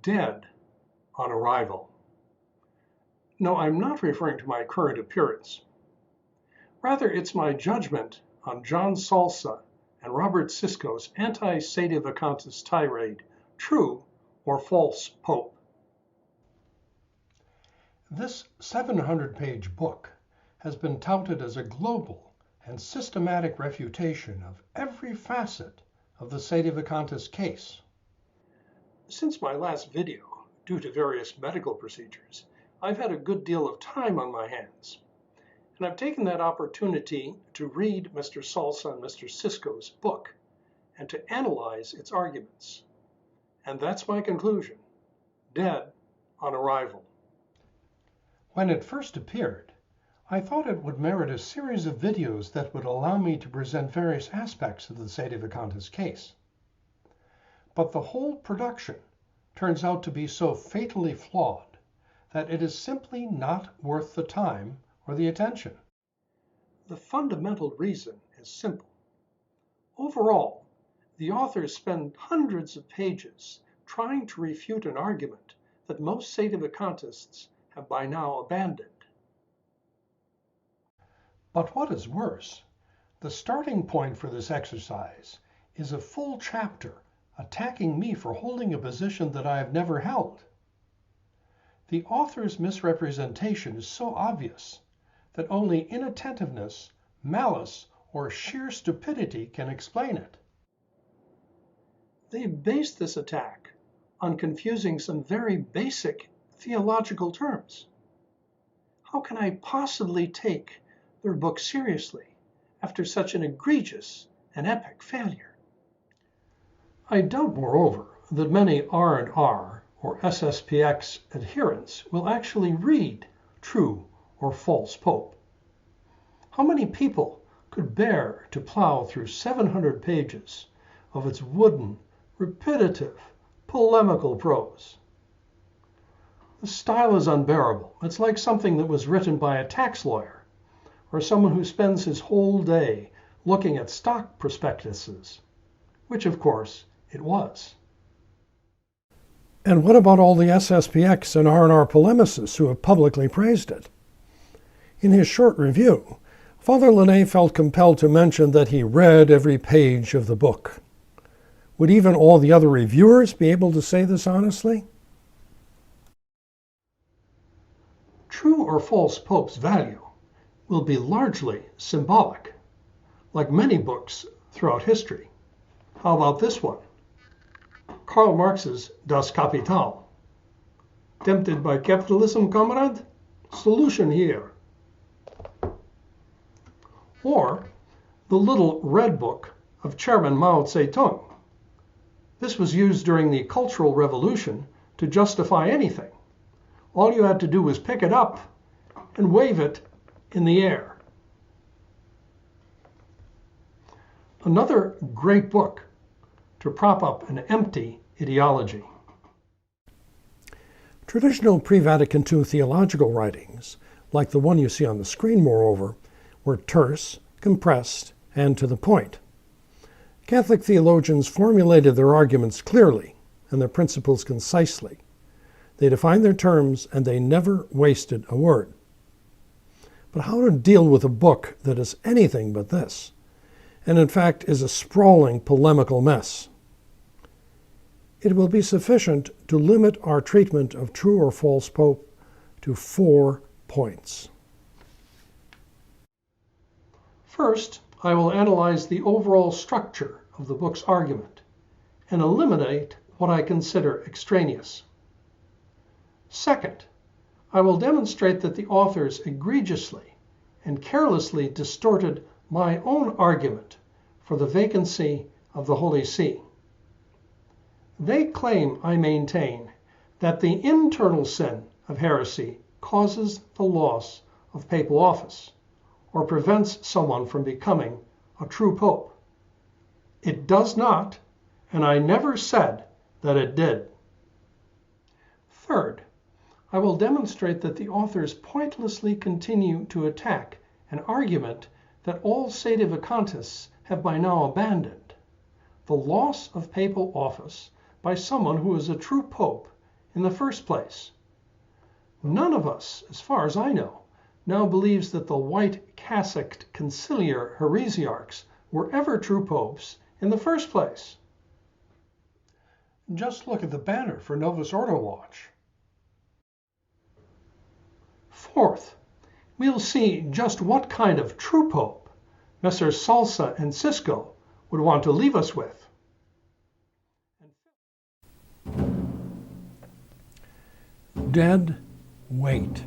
dead on arrival. No, I'm not referring to my current appearance. Rather, it's my judgment on John Salsa and Robert Sisko's anti-sedevacantist tirade, True or False Pope. This 700-page book has been touted as a global and systematic refutation of every facet of the sedevacantist case. Since my last video, due to various medical procedures, I've had a good deal of time on my hands, and I've taken that opportunity to read Mr. Salsa and Mr. Sisko's book and to analyze its arguments. And that's my conclusion: dead on arrival. When it first appeared, I thought it would merit a series of videos that would allow me to present various aspects of the sedevacantist case. But the whole production turns out to be so fatally flawed that it is simply not worth the time or the attention. The fundamental reason is simple. Overall, the authors spend hundreds of pages trying to refute an argument that most sedevacantists have by now abandoned. But what is worse, the starting point for this exercise is a full chapter attacking me for holding a position that I have never held. The author's misrepresentation is so obvious that only inattentiveness, malice, or sheer stupidity can explain it. They based this attack on confusing some very basic theological terms. How can I possibly take their book seriously after such an egregious and epic failure? I doubt, moreover, that many R&R or SSPX adherents will actually read True or False Pope. How many people could bear to plow through 700 pages of its wooden, repetitive, polemical prose? The style is unbearable. It's like something that was written by a tax lawyer or someone who spends his whole day looking at stock prospectuses, which of course it was. And what about all the SSPX and R&R polemicists who have publicly praised it? In his short review, Father Linné felt compelled to mention that he read every page of the book. Would even all the other reviewers be able to say this honestly? True or False Pope's value will be largely symbolic, like many books throughout history. How about this one? Karl Marx's Das Kapital. Tempted by capitalism, comrade? Solution here. Or the Little Red Book of Chairman Mao Zedong. This was used during the Cultural Revolution to justify anything. All you had to do was pick it up and wave it in the air. Another great book to prop up an empty ideology. Traditional pre-Vatican II theological writings, like the one you see on the screen, moreover, were terse, compressed, and to the point. Catholic theologians formulated their arguments clearly and their principles concisely. They defined their terms, and they never wasted a word. But how to deal with a book that is anything but this, and in fact is a sprawling polemical mess? It will be sufficient to limit our treatment of True or False Pope to 4 points. First, I will analyze the overall structure of the book's argument and eliminate what I consider extraneous. Second, I will demonstrate that the authors egregiously and carelessly distorted my own argument for the vacancy of the Holy See. They claim I maintain that the internal sin of heresy causes the loss of papal office or prevents someone from becoming a true pope. It does not, and I never said that it did. Third, I will demonstrate that the authors pointlessly continue to attack an argument that all sedevacantists have by now abandoned: the loss of papal office by someone who is a true pope in the first place? None of us, as far as I know, now believes that the white cassocked conciliar heresiarchs were ever true popes in the first place. Just look at the banner for Novus Ordo Watch. Fourth, we'll see just what kind of true pope Messrs. Salsa and Cisco would want to leave us with. Dead weight.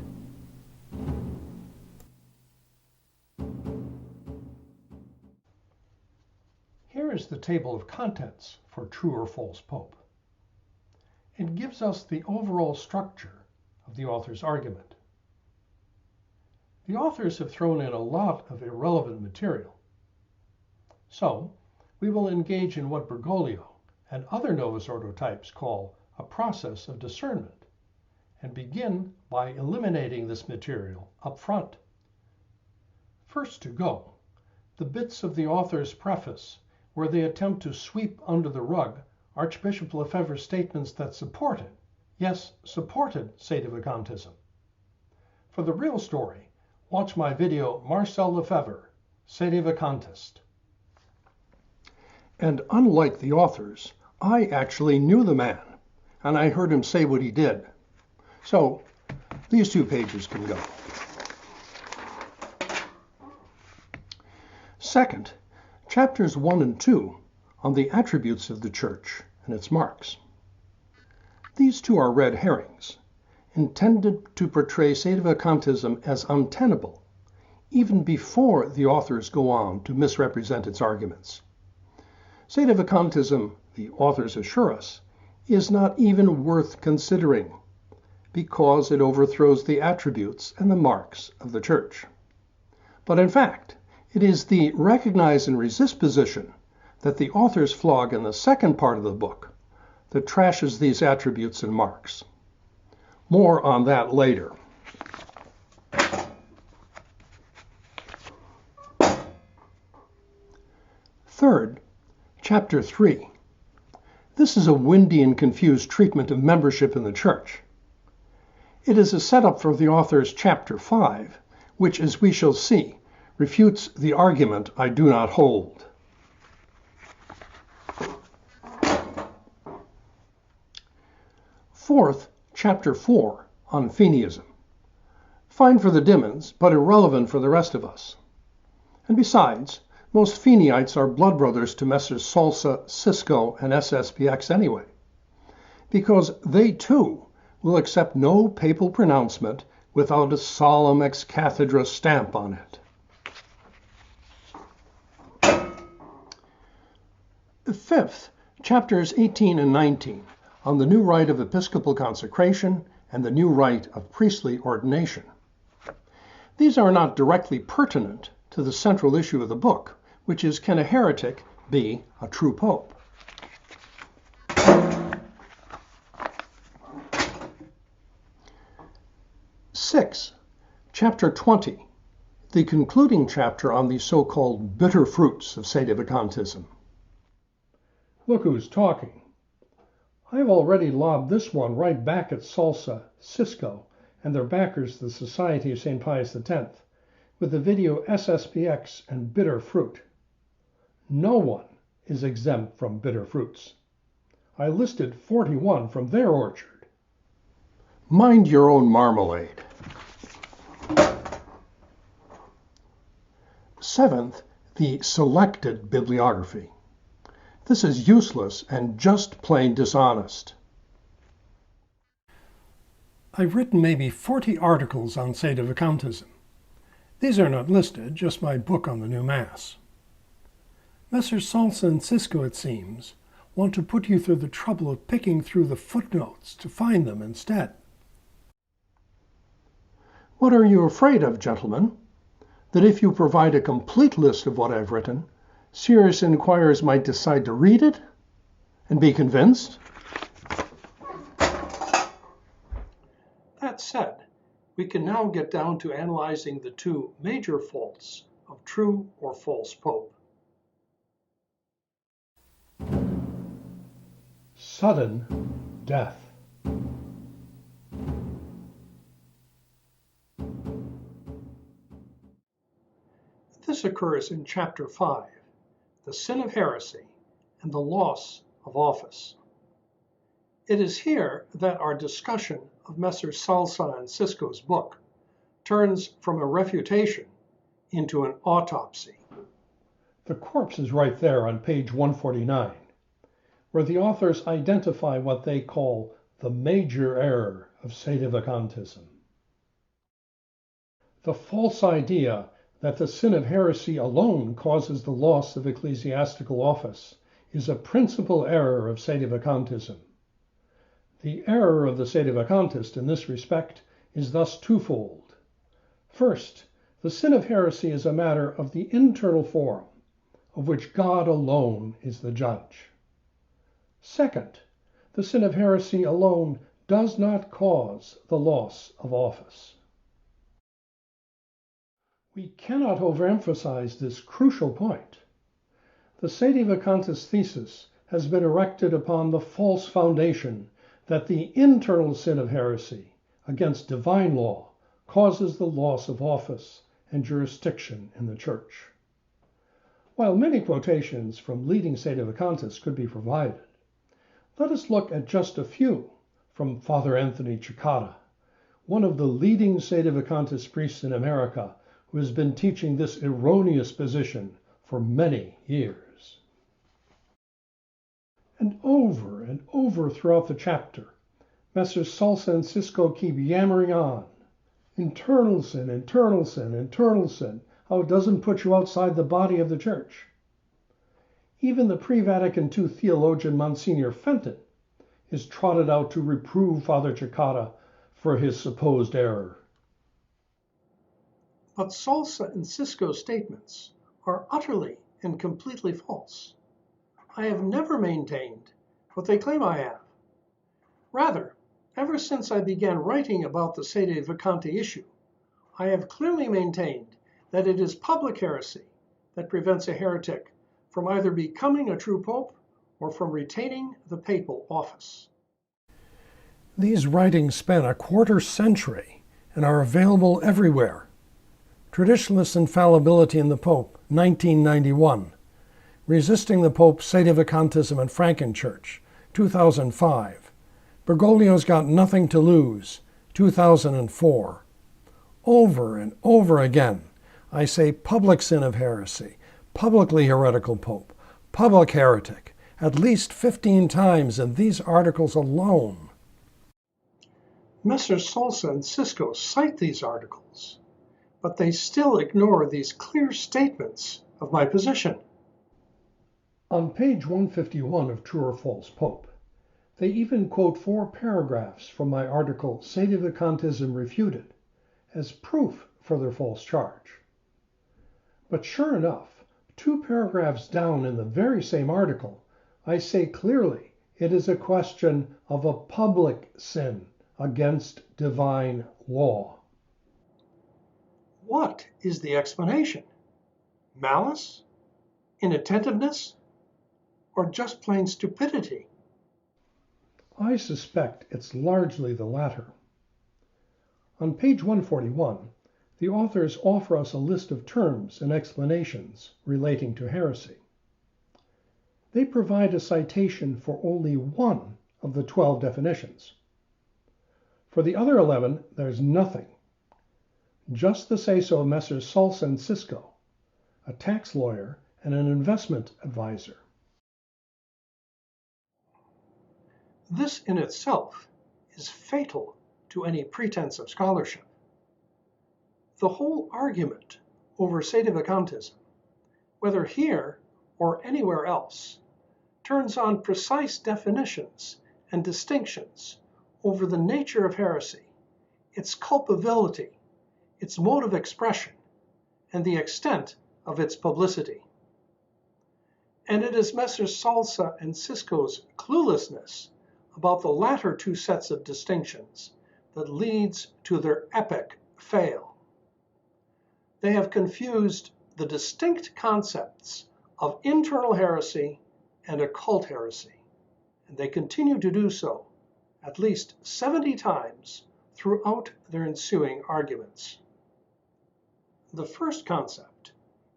Here is the table of contents for true or false pope. It gives us the overall structure of the author's argument. The authors have thrown in a lot of irrelevant material. So, we will engage in what Bergoglio and other Novus Ordo types call a process of discernment, and begin by eliminating this material up front. First to go, the bits of the author's preface where they attempt to sweep under the rug Archbishop Lefebvre's statements that supported, yes, supported sedevacantism. For the real story, watch my video Marcel Lefebvre, Sedevacantist. And unlike the authors, I actually knew the man, and I heard him say what he did. So, these 2 pages can go. Second, chapters 1 and 2 on the attributes of the Church and its marks. These 2 are red herrings, intended to portray sedevacantism as untenable, even before the authors go on to misrepresent its arguments. Sedevacantism, the authors assure us, is not even worth considering, because it overthrows the attributes and the marks of the Church. But in fact, it is the recognize and resist position that the authors flog in the second part of the book that trashes these attributes and marks. More on that later. Third, chapter 3. This is a windy and confused treatment of membership in the Church. It is a setup for the author's chapter 5, which, as we shall see, refutes the argument I do not hold. Fourth, chapter 4 on Feeneyism. Fine for the Dimmons, but irrelevant for the rest of us. And besides, most Feeneyites are blood brothers to Messrs. Salsa, Cisco, and SSPX anyway, because they too will accept no papal pronouncement without a solemn ex cathedra stamp on it. Fifth, chapters 18 and 19 on the new rite of episcopal consecration and the new rite of priestly ordination. These are not directly pertinent to the central issue of the book, which is, can a heretic be a true pope? Six, chapter 20, the concluding chapter on the so-called bitter fruits of sedevacantism. Look who's talking. I've already lobbed this one right back at Salsa, Cisco, and their backers, the Society of St. Pius X, with the video SSPX and Bitter Fruit. No one is exempt from bitter fruits. I listed 41 from their orchard. Mind your own marmalade. Seventh, the selected bibliography. This is useless and just plain dishonest. I've written maybe 40 articles on sedevacantism. These are not listed, just my book on the new Mass. Messrs. Salsa and Cisco, it seems, want to put you through the trouble of picking through the footnotes to find them instead. What are you afraid of, gentlemen? That if you provide a complete list of what I've written, serious inquirers might decide to read it and be convinced? That said, we can now get down to analyzing the 2 major faults of true or false pope. Sudden death. This occurs in Chapter 5, the sin of heresy and the loss of office. It is here that our discussion of Messrs. Salza and Cisco's book turns from a refutation into an autopsy. The corpse is right there on page 149, where the authors identify what they call the major error of sedevacantism. The false idea that the sin of heresy alone causes the loss of ecclesiastical office is a principal error of sedevacantism. The error of the sedevacantist in this respect is thus twofold. First, the sin of heresy is a matter of the internal form, of which God alone is the judge. Second, the sin of heresy alone does not cause the loss of office. We cannot overemphasize this crucial point. The sedevacantist thesis has been erected upon the false foundation that the internal sin of heresy against divine law causes the loss of office and jurisdiction in the Church. While many quotations from leading sedevacantists could be provided, let us look at just a few from Father Anthony Cekada, one of the leading sedevacantist priests in America who has been teaching this erroneous position for many years. And over throughout the chapter, Messrs. Salza and Cisco keep yammering on. Internal sin, internal sin, internal sin, how it doesn't put you outside the body of the Church. Even the pre-Vatican II theologian Monsignor Fenton is trotted out to reprove Father Cekada for his supposed error. But Salza and Cisco's statements are utterly and completely false. I have never maintained what they claim I have. Rather, ever since I began writing about the sedevacanti issue, I have clearly maintained that it is public heresy that prevents a heretic from either becoming a true pope or from retaining the papal office. These writings span a quarter century and are available everywhere. Traditionalist Infallibility in the Pope, 1991. Resisting the Pope, Sedevacantism and Frankenchurch, 2005. Bergoglio's Got Nothing to Lose, 2004. Over and over again, I say public sin of heresy, publicly heretical pope, public heretic, at least 15 times in these articles alone. Messrs. Salza and Cisco cite these articles, but they still ignore these clear statements of my position. On page 151 of True or False Pope, they even quote 4 paragraphs from my article Sedevacantism Refuted as proof for their false charge. But sure enough, 2 paragraphs down in the very same article, I say clearly it is a question of a public sin against divine law. What is the explanation? Malice? Inattentiveness? Or just plain stupidity? I suspect it's largely the latter. On page 141, the authors offer us a list of terms and explanations relating to heresy. They provide a citation for only one of the 12 definitions. For the other 11, there's nothing. Just the say-so of Messrs. Salza and Cisco, a tax lawyer and an investment advisor. This in itself is fatal to any pretense of scholarship. The whole argument over sedevacantism, whether here or anywhere else, turns on precise definitions and distinctions over the nature of heresy, its culpability, its mode of expression, and the extent of its publicity. And it is Messrs. Salza and Cisco's cluelessness about the latter 2 sets of distinctions that leads to their epic fail. They have confused the distinct concepts of internal heresy and occult heresy, and they continue to do so at least 70 times throughout their ensuing arguments. The first concept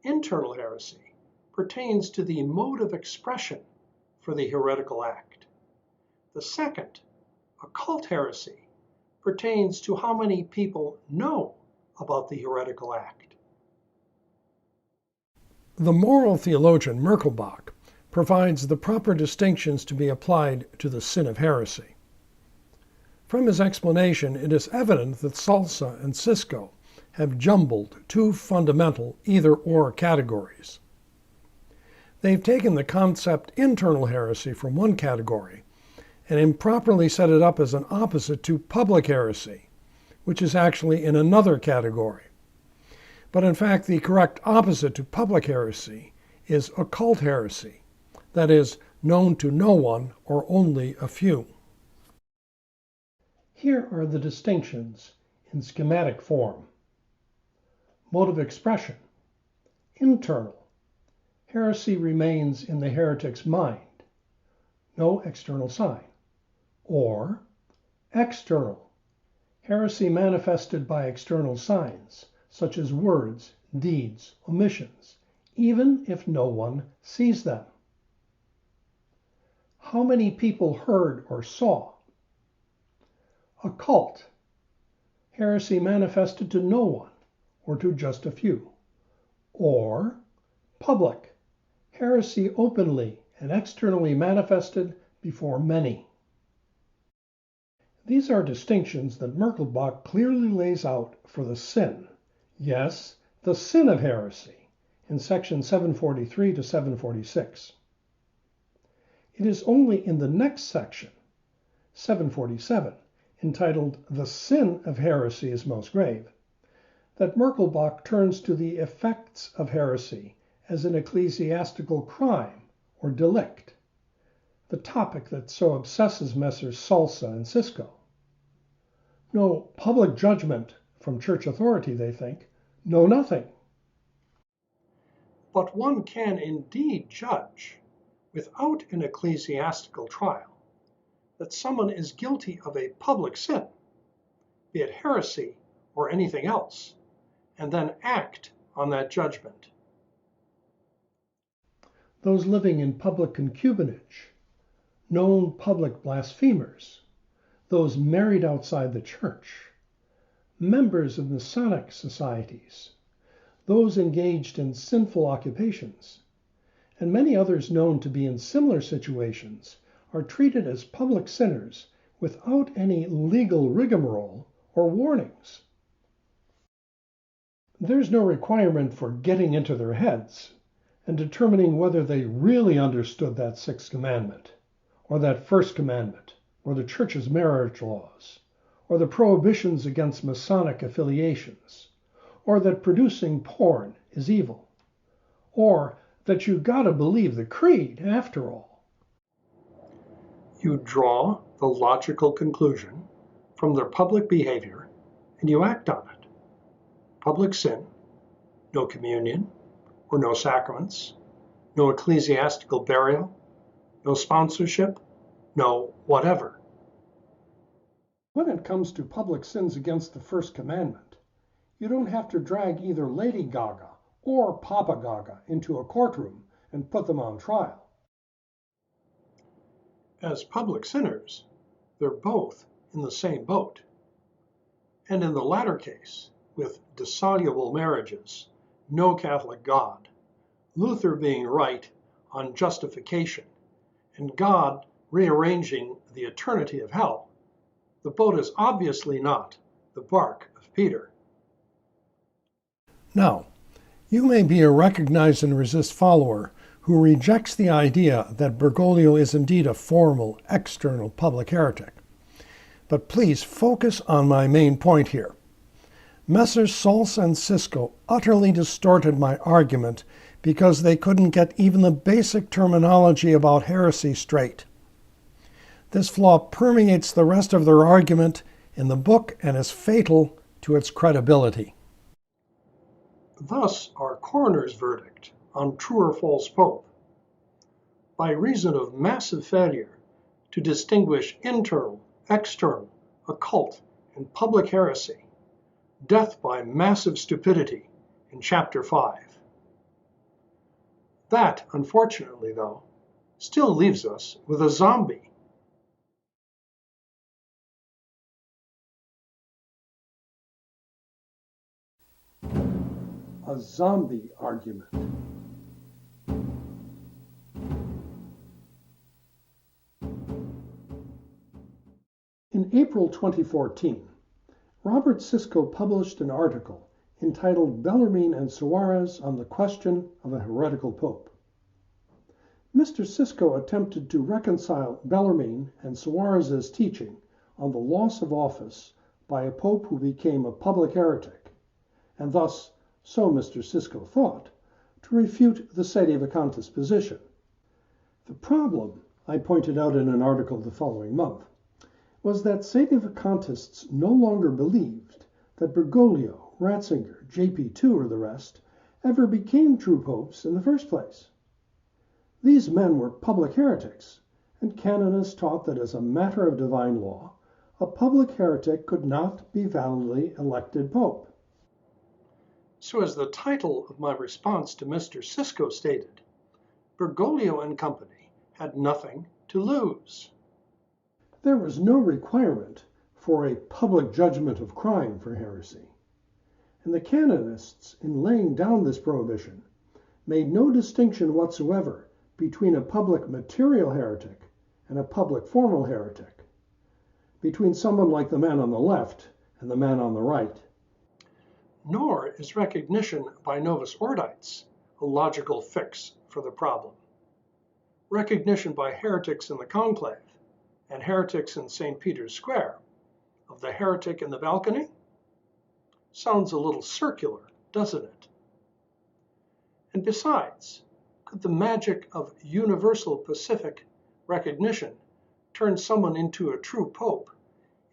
Internal heresy pertains to the mode of expression for the heretical act. The second, occult heresy, pertains to how many people know about the heretical act. The moral theologian Merkelbach provides the proper distinctions to be applied to the sin of heresy. From his explanation, it is evident that Salza and Cisco have jumbled two fundamental either-or categories. They've taken the concept internal heresy from one category and improperly set it up as an opposite to public heresy, which is actually in another category. But in fact, the correct opposite to public heresy is occult heresy, that is, known to no one or only a few. Here are the distinctions in schematic form. Mode of expression. Internal. Heresy remains in the heretic's mind. No external sign. Or external. Heresy manifested by external signs, such as words, deeds, omissions, even if no one sees them. How many people heard or saw? Occult. Heresy manifested to no one or to just a few. Or public. Heresy openly and externally manifested before many. These are distinctions that Merkelbach clearly lays out for the sin, yes, the sin of heresy, in section 743 to 746. It is only in the next section, 747, entitled "The Sin of Heresy is Most Grave," that Merkelbach turns to the effects of heresy as an ecclesiastical crime or delict, the topic that so obsesses Messrs. Salza and Cisco. No public judgment from church authority, they think. No, nothing. But one can indeed judge, without an ecclesiastical trial, that someone is guilty of a public sin, be it heresy or anything else, and then act on that judgment. Those living in public concubinage, known public blasphemers, those married outside the church, members of Masonic societies, those engaged in sinful occupations, and many others known to be in similar situations are treated as public sinners without any legal rigmarole or warnings. There's no requirement for getting into their heads and determining whether they really understood that sixth commandment, or that first commandment, or the church's marriage laws, or the prohibitions against Masonic affiliations, or that producing porn is evil, or that you gotta believe the creed after all. You draw the logical conclusion from their public behavior and you act on it. Public sin, no communion or no sacraments, no ecclesiastical burial, no sponsorship, no whatever. When it comes to public sins against the first commandment, you don't have to drag either Lady Gaga or Papa Gaga into a courtroom and put them on trial. As public sinners, they're both in the same boat. And in the latter case, with dissoluble marriages, no Catholic God, Luther being right on justification, and God rearranging the eternity of hell, the boat is obviously not the bark of Peter. Now, you may be a recognize and resist follower who rejects the idea that Bergoglio is indeed a formal, external public heretic. But please focus on my main point here. Messrs. Salza and Cisco utterly distorted my argument because they couldn't get even the basic terminology about heresy straight. This flaw permeates the rest of their argument in the book and is fatal to its credibility. Thus, our coroner's verdict on true or false pope, by reason of massive failure to distinguish internal, external, occult, and public heresy, death by massive stupidity in Chapter 5. That, unfortunately, though, still leaves us with a zombie. A zombie argument. In April 2014, Robert Sisko published an article entitled Bellarmine and Suarez on the Question of a Heretical Pope. Mr. Sisko attempted to reconcile Bellarmine and Suarez's teaching on the loss of office by a pope who became a public heretic, and thus, so Mr. Sisko thought, to refute the sedevacantist position. The problem, I pointed out in an article the following month, was that sedevacantists no longer believed that Bergoglio, Ratzinger, JP2, or the rest ever became true popes in the first place. These men were public heretics, and canonists taught that as a matter of divine law, a public heretic could not be validly elected pope. So as the title of my response to Mr. Sisko stated, Bergoglio and company had nothing to lose. There was no requirement for a public judgment of crime for heresy, and the canonists, in laying down this prohibition, made no distinction whatsoever between a public material heretic and a public formal heretic, between someone like the man on the left and the man on the right. Nor is recognition by Novus Ordites a logical fix for the problem. Recognition by heretics in the conclave and heretics in St. Peter's Square of the heretic in the balcony sounds a little circular, doesn't it? And besides, could the magic of universal pacific recognition turn someone into a true pope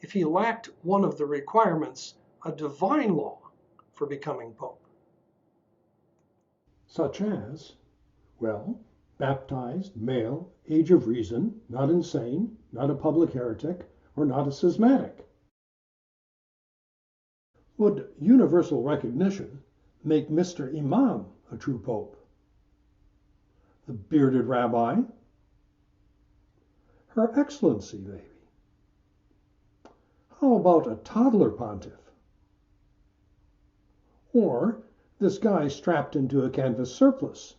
if he lacked one of the requirements of divine law for becoming pope? Such as, well, baptized, male, age of reason, not insane, not a public heretic, or not a schismatic. Would universal recognition make Mr. Imam a true pope? The bearded rabbi? Her Excellency, maybe? How about a toddler pontiff? Or this guy strapped into a canvas surplice?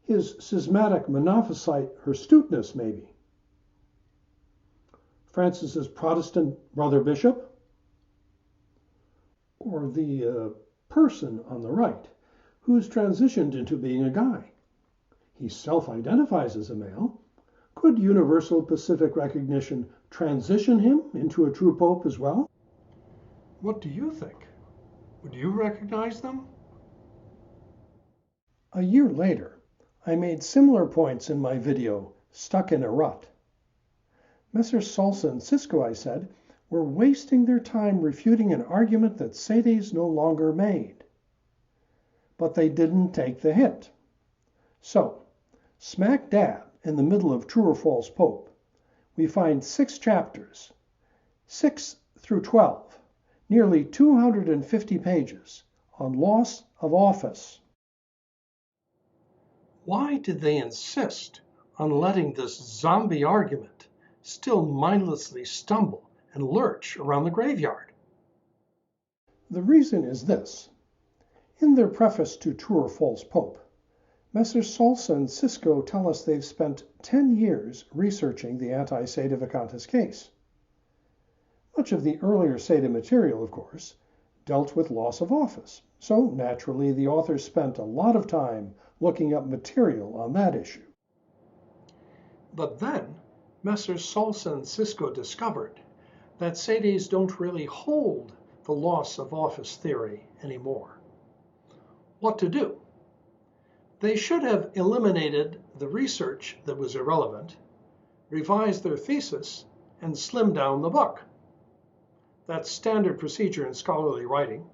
His schismatic monophysite hirsuteness, maybe? Francis's Protestant brother bishop? Or the person on the right who's transitioned into being a guy? He self-identifies as a male. Could universal pacific recognition transition him into a true pope as well? What do you think? Would you recognize them? A year later, I made similar points in my video, Stuck in a Rut. Messrs. Salsa and Sisko, I said, were wasting their time refuting an argument that sedes no longer made. But they didn't take the hint. So, smack dab in the middle of True or False Pope, we find 6 chapters, 6 through 12, nearly 250 pages on loss of office. Why did they insist on letting this zombie argument still mindlessly stumble and lurch around the graveyard? The reason is this. In their preface to True or False Pope, Messrs. Salsa and Sisko tell us they've spent 10 years researching the anti-sedevacantist case. Much of the earlier Seda material, of course, dealt with loss of office, so naturally the authors spent a lot of time looking up material on that issue. But then, Messrs. Salsa and Sisko discovered that sedes don't really hold the loss of office theory anymore. What to do? They should have eliminated the research that was irrelevant, revised their thesis, and slimmed down the book. That's standard procedure in scholarly writing.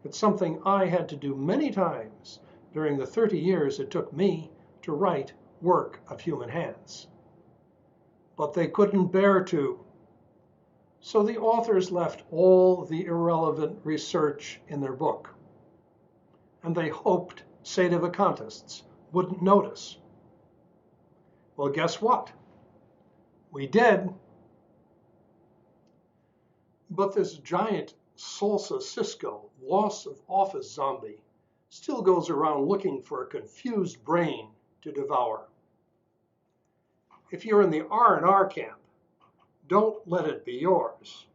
It's something I had to do many times during the 30 years it took me to write work of human hands. But they couldn't bear to. So the authors left all the irrelevant research in their book. And they hoped sedevacantists wouldn't notice. Well, guess what? We did. But this giant Salsa Cisco loss of office zombie still goes around looking for a confused brain to devour. If you're in the R&R camp, don't let it be yours.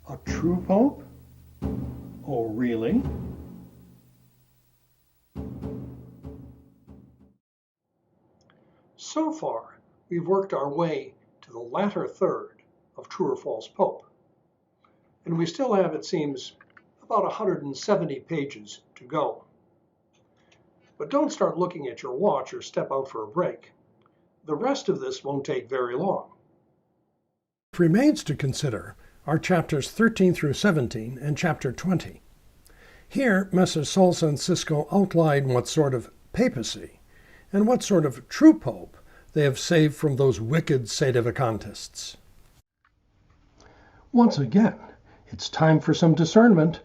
A true pope? Oh, really? So far, we've worked our way to the latter third of True or False Pope. And we still have, it seems, about 170 pages to go. But don't start looking at your watch or step out for a break. The rest of this won't take very long. What remains to consider are chapters 13 through 17 and chapter 20. Here, Messrs. Salsa and Cisco outline what sort of papacy and what sort of true pope they have saved from those wicked sedevacantists. Once again, it's time for some discernment.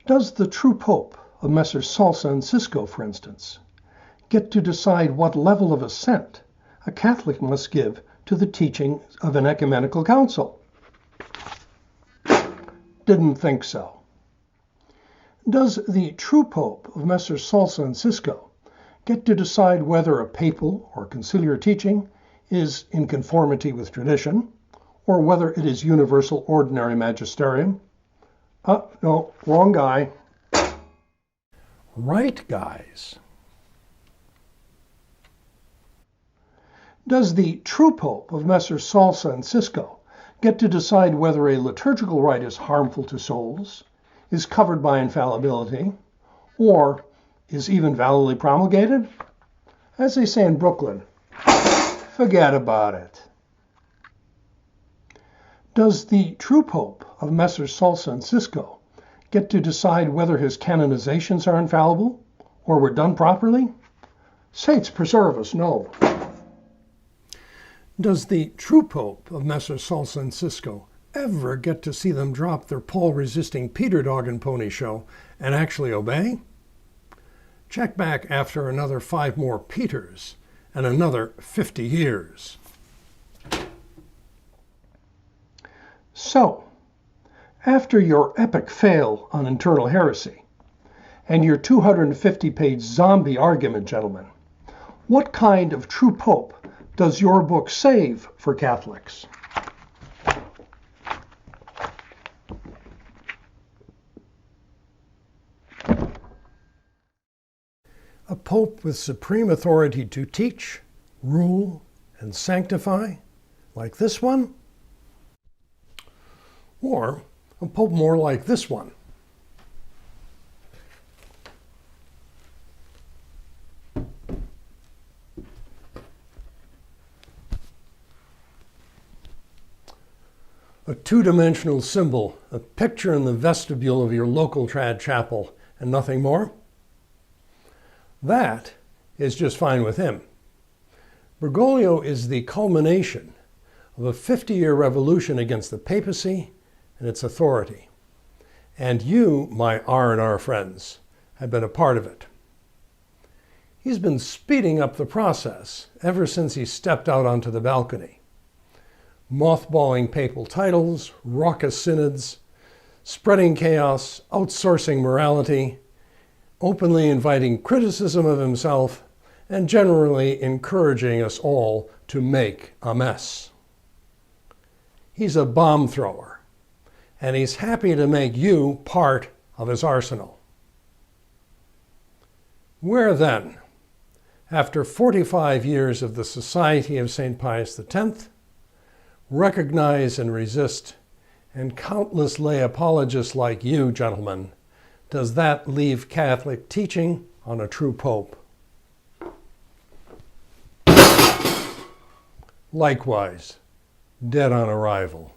Does the true pope of Messrs. Salsa and Cisco, for instance, get to decide what level of assent a Catholic must give to the teaching of an ecumenical council? Didn't think so. Does the true pope of Messrs. Salsa and Cisco get to decide whether a papal or conciliar teaching is in conformity with tradition, or whether it is universal ordinary magisterium? No, wrong guy. Right, guys. Does the true pope of Messrs. Salsa and Cisco get to decide whether a liturgical rite is harmful to souls, is covered by infallibility, or is even validly promulgated? As they say in Brooklyn, forget about it. Does the true pope of Messrs. Salsa and Cisco get to decide whether his canonizations are infallible or were done properly? Saints preserve us, no. Does the true pope of Messrs. Salsa and Cisco ever get to see them drop their Paul-resisting Peter dog and pony show and actually obey? Check back after another 5 more Peters and another 50 years. So, after your epic fail on internal heresy and your 250-page zombie argument, gentlemen, what kind of true pope does your book save for Catholics? A pope with supreme authority to teach, rule, and sanctify, like this one? Or a pope more like this one? A two-dimensional symbol, a picture in the vestibule of your local trad chapel, and nothing more? That is just fine with him. Bergoglio is the culmination of a 50-year revolution against the papacy and its authority. And you, my R&R friends, have been a part of it. He's been speeding up the process ever since he stepped out onto the balcony. Mothballing papal titles, raucous synods, spreading chaos, outsourcing morality, openly inviting criticism of himself, and generally encouraging us all to make a mess. He's a bomb thrower, and he's happy to make you part of his arsenal. Where then, after 45 years of the Society of St. Pius X, recognize and resist, and countless lay apologists like you, gentlemen, does that leave Catholic teaching on a true pope? Likewise, dead on arrival.